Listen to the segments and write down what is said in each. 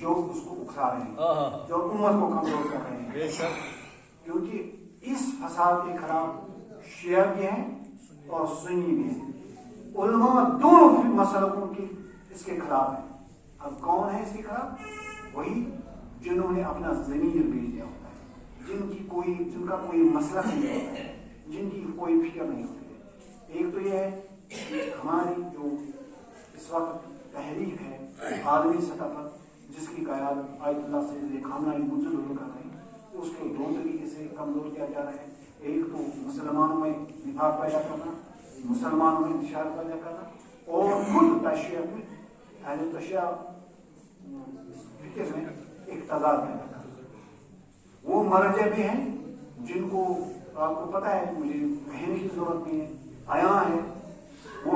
جو اس کو اکسا رہے ہیں، جو امت کو کمزور کر رہے ہیں، کیونکہ اس فساد کے خلاف شیعہ بھی ہیں اور سنی بھی ہیں، علماء دونوں مسلکوں کی اس کے خلاف ہیں۔ اب کون ہے اس کے خلاف؟ وہی جنہوں نے اپنا ضمیر بیچ دیا ہوتا ہے، جن کا کوئی مسلک نہیں ہوتا ہے، جن کی کوئی فکر نہیں ہوتی ہے۔ ایک تو یہ ہے کہ ہماری جو اس وقت تحریک ہے عالمی سطح پر، جس کی قیادت آیت اللہ سید خامنہ ای منزل کر رہے ہیں، اس کو دو طریقے سے کمزور کیا جا رہا ہے۔ ایک تو مسلمانوں میں نفاق پیدا کرنا، مسلمانوں میں انتشار پیدا کرنا، اور خود تشیع میں اہل تشیع فکر میں اقتدار پیدا کرنا۔ وہ مرجع بھی ہیں جن کو آپ کو پتہ ہے، مجھے کہنے کی ضرورت نہیں ہے، آیا ہے وہ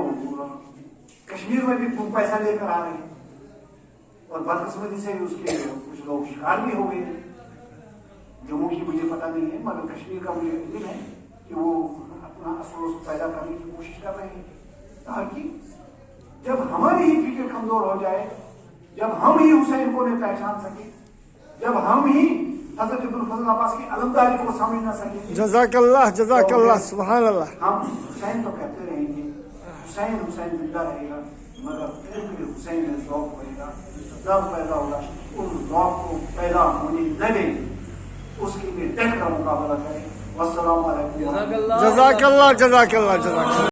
کشمیر میں بھی پیسہ لے کر آ رہے ہیں، اور بدقسمتی سے اس کے کچھ لوگ شکار بھی ہو گئے ہیں۔ جموں کی مجھے پتہ نہیں ہے، مگر کشمیر کا مجھے علم ہے کہ وہ اپنا اثر پیدا کرنے کی کوشش کر رہے ہیں، تاکہ جب ہماری ہی فکر کمزور ہو جائے، جب ہم ہی حسین کو نہیں پہچان سکے، جب ہم ہی حضرت ابن الفضل عباس کی علمداری کو سمجھ نہ سکیں، جزاک اللہ سبحان اللہ۔ ہم حسین تو کہتے رہیں گے، حسین حسین زندہ رہے گا، مگر پھر حسین میں ذوق ہوئے گا، ذوق پیدا ہوگا، اس ذوق کو پیدا ہونے نہ دیں، اس کے لیے ڈٹ کر مقابلہ کریں۔ والسلام علیکم۔ جزاک اللہ